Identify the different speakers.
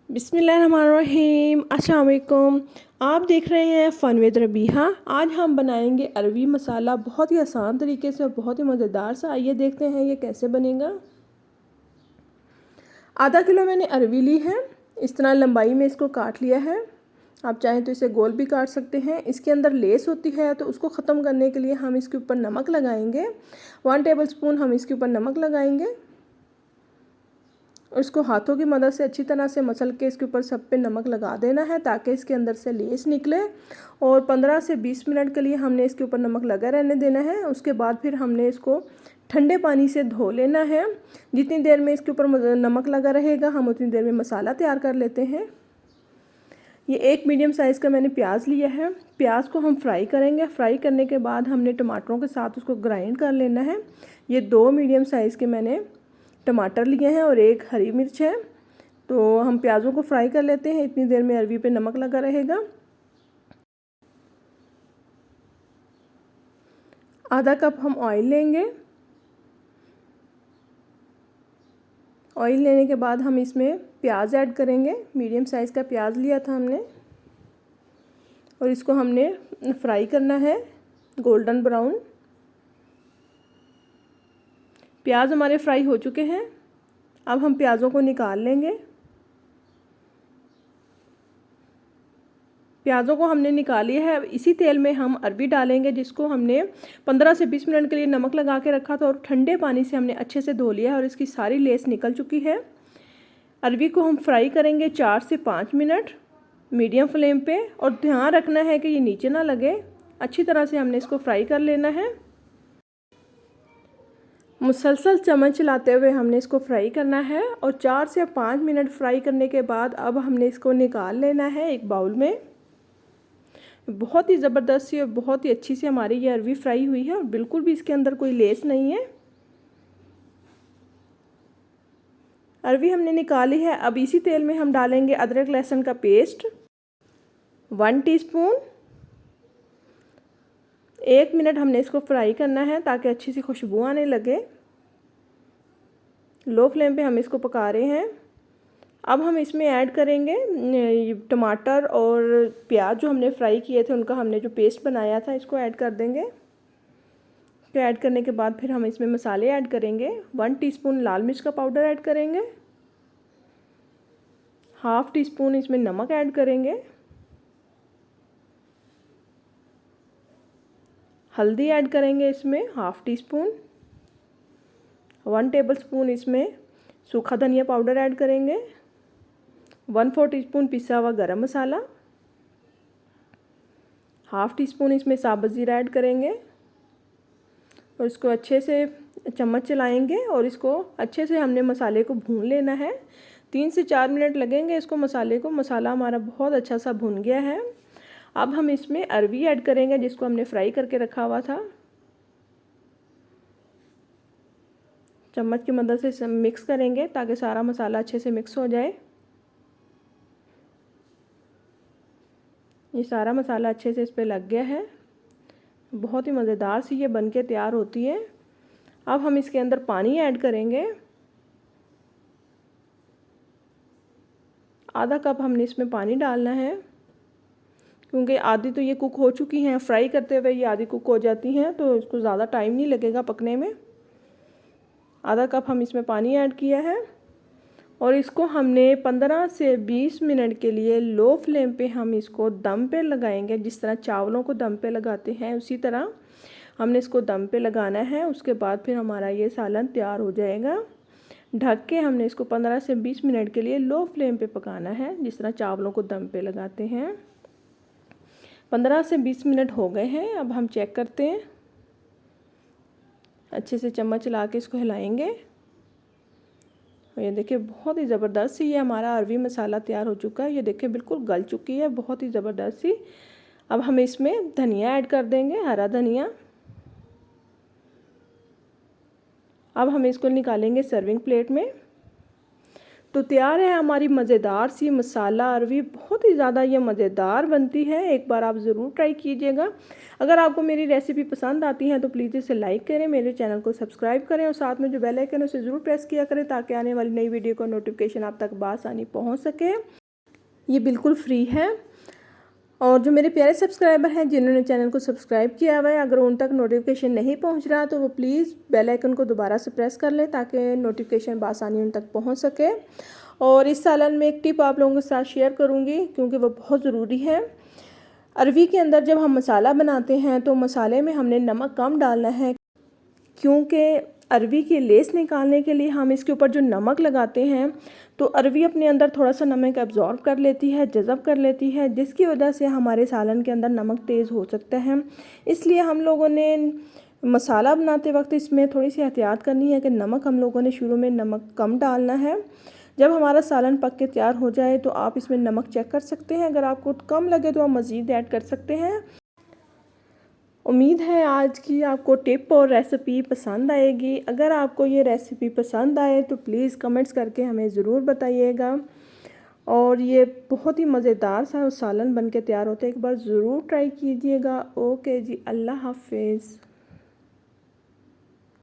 Speaker 1: बिस्मिल्लाहिर्रहमानिर्रहीम। अस्सलाम वालेकुम। आप देख रहे हैं फ़न विद रबीहा। आज हम बनाएंगे अरवी मसाला बहुत ही आसान तरीके से और बहुत ही मज़ेदार सा। आइए देखते हैं ये कैसे बनेगा। आधा किलो मैंने अरवी ली है। इस तरह लंबाई में इसको काट लिया है। आप चाहें तो इसे गोल भी काट सकते हैं। इसके अंदर लेस होती है तो उसको ख़त्म करने के लिए हम इसके ऊपर नमक लगाएंगे। 1 टेबल स्पून हम इसके ऊपर नमक लगाएंगे और इसको हाथों की मदद से अच्छी तरह से मसल के इसके ऊपर सब पे नमक लगा देना है ताकि इसके अंदर से लेस निकले। और 15 से 20 मिनट के लिए हमने इसके ऊपर नमक लगा रहने देना है। उसके बाद फिर हमने इसको ठंडे पानी से धो लेना है। जितनी देर में इसके ऊपर नमक लगा रहेगा हम उतनी देर में मसाला तैयार कर लेते हैं। ये एक मीडियम साइज़ का मैंने प्याज लिया है। प्याज को हम फ्राई करेंगे। फ्राई करने के बाद हमने टमाटरों के साथ उसको ग्राइंड कर लेना है। ये 2 मीडियम साइज़ के मैंने टमाटर लिए हैं और 1 हरी मिर्च है। तो हम प्याज़ों को फ्राई कर लेते हैं। इतनी देर में अरवी पे नमक लगा रहेगा। आधा कप हम ऑयल लेंगे। ऑयल लेने के बाद हम इसमें प्याज ऐड करेंगे। मीडियम साइज़ का प्याज लिया था हमने और इसको हमने फ्राई करना है गोल्डन ब्राउन। प्याज हमारे फ्राई हो चुके हैं। अब हम प्याज़ों को निकाल लेंगे। प्याज़ों को हमने निकाल लिया है। अब इसी तेल में हम अरवी डालेंगे जिसको हमने 15 से 20 मिनट के लिए नमक लगा के रखा था और ठंडे पानी से हमने अच्छे से धो लिया है और इसकी सारी लेस निकल चुकी है। अरवी को हम फ्राई करेंगे 4 से 5 मिनट मीडियम फ्लेम पे और ध्यान रखना है कि ये नीचे ना लगे। अच्छी तरह से हमने इसको फ्राई कर लेना है। मुसलसल चम्मच चलाते हुए हमने इसको फ्राई करना है और 4 से 5 मिनट फ्राई करने के बाद अब हमने इसको निकाल लेना है एक बाउल में। बहुत ही ज़बरदस्त सी और बहुत ही अच्छी सी हमारी ये अरवी फ्राई हुई है और बिल्कुल भी इसके अंदर कोई लेस नहीं है। अरवी हमने निकाली है। अब इसी तेल में हम डालेंगे अदरक लहसुन का पेस्ट 1 टीस्पून। 1 मिनट हमने इसको फ्राई करना है ताकि अच्छी सी खुशबू आने लगे। लो फ्लेम पे हम इसको पका रहे हैं। अब हम इसमें ऐड करेंगे टमाटर और प्याज जो हमने फ्राई किए थे उनका हमने जो पेस्ट बनाया था इसको ऐड कर देंगे। तो ऐड करने के बाद फिर हम इसमें मसाले ऐड करेंगे। 1 टीस्पून लाल मिर्च का पाउडर ऐड करेंगे। हाफ़ टी स्पून इसमें नमक ऐड करेंगे। हल्दी ऐड करेंगे इसमें half tea spoon. 1 table spoon इसमें सूखा धनिया पाउडर ऐड करेंगे। 1/4 टीस्पून पिसा हुआ गरम मसाला। हाफ़ टी स्पून इसमें साबुत ज़ीरा ऐड करेंगे और इसको अच्छे से चम्मच चलाएंगे और इसको अच्छे से हमने मसाले को भून लेना है। 3 से 4 मिनट लगेंगे इसको मसाले को। मसाला हमारा बहुत अच्छा सा भुन गया है। अब हम इसमें अरवी ऐड करेंगे जिसको हमने फ्राई करके रखा हुआ था। चम्मच की मदद से मिक्स करेंगे ताकि सारा मसाला अच्छे से मिक्स हो जाए। ये सारा मसाला अच्छे से इस पे लग गया है। बहुत ही मज़ेदार सी ये बनके तैयार होती है। अब हम इसके अंदर पानी ऐड करेंगे। आधा कप हमने इसमें पानी डालना है क्योंकि आधी तो ये कुक हो चुकी हैं। फ्राई करते हुए ये आधी कुक हो जाती हैं तो इसको ज़्यादा टाइम नहीं लगेगा पकने में। आधा कप हम इसमें पानी ऐड किया है और इसको हमने 15 से 20 मिनट के लिए लो फ्लेम पे हम इसको दम पे लगाएंगे। जिस तरह चावलों को दम पे लगाते हैं उसी तरह हमने इसको दम पे लगाना है। उसके बाद फिर हमारा ये सालन तैयार हो जाएगा। ढक के हमने इसको 15 से 20 मिनट के लिए लो फ्लेम पे पकाना है जिस तरह चावलों को दम पे लगाते हैं। 15 से 20 मिनट हो गए हैं। अब हम चेक करते हैं। अच्छे से चम्मच चला के इसको हिलाएंगे। ये देखिए बहुत ही ज़बरदस्त सी ये हमारा अरवी मसाला तैयार हो चुका है। ये देखिए बिल्कुल गल चुकी है, बहुत ही ज़बरदस्त सी। अब हम इसमें धनिया ऐड कर देंगे, हरा धनिया। अब हम इसको निकालेंगे सर्विंग प्लेट में। तो तैयार है हमारी मज़ेदार सी मसाला अरवी। बहुत ही ज़्यादा ये मज़ेदार बनती है। एक बार आप ज़रूर ट्राई कीजिएगा। अगर आपको मेरी रेसिपी पसंद आती है तो प्लीज़ इसे लाइक करें, मेरे चैनल को सब्सक्राइब करें और साथ में जो बेल आइकन है उसे ज़रूर प्रेस किया करें ताकि आने वाली नई वीडियो का नोटिफिकेशन आप तक बआसानी पहुँच सके। ये बिल्कुल फ्री है। और जो मेरे प्यारे सब्सक्राइबर हैं जिन्होंने चैनल को सब्सक्राइब किया हुआ है, अगर उन तक नोटिफिकेशन नहीं पहुंच रहा तो वो प्लीज़ बेल आइकन को दोबारा से प्रेस कर लें ताकि नोटिफिकेशन बआसानी उन तक पहुंच सके। और इस सालन में एक टिप आप लोगों के साथ शेयर करूंगी क्योंकि वो बहुत ज़रूरी है। अरवी के अंदर जब हम मसाला बनाते हैं तो मसाले में हमने नमक कम डालना है, क्योंकि अरवी की लेस निकालने के लिए हम इसके ऊपर जो नमक लगाते हैं तो अरवी अपने अंदर थोड़ा सा नमक एब्जॉर्ब कर लेती है, जज़ब कर लेती है, जिसकी वजह से हमारे सालन के अंदर नमक तेज़ हो सकता है। इसलिए हम लोगों ने मसाला बनाते वक्त इसमें थोड़ी सी एहतियात करनी है कि नमक हम लोगों ने शुरू में नमक कम डालना है। जब हमारा सालन पक के तैयार हो जाए तो आप इसमें नमक चेक कर सकते हैं, अगर आपको कम लगे तो आप मज़ीद ऐड कर सकते हैं। उम्मीद है आज की आपको टिप और रेसिपी पसंद आएगी। अगर आपको ये रेसिपी पसंद आए तो प्लीज़ कमेंट्स करके हमें ज़रूर बताइएगा। और ये बहुत ही मज़ेदार सा सालन बन के तैयार होता है, एक बार ज़रूर ट्राई कीजिएगा। ओके जी, अल्लाह हाफिज़।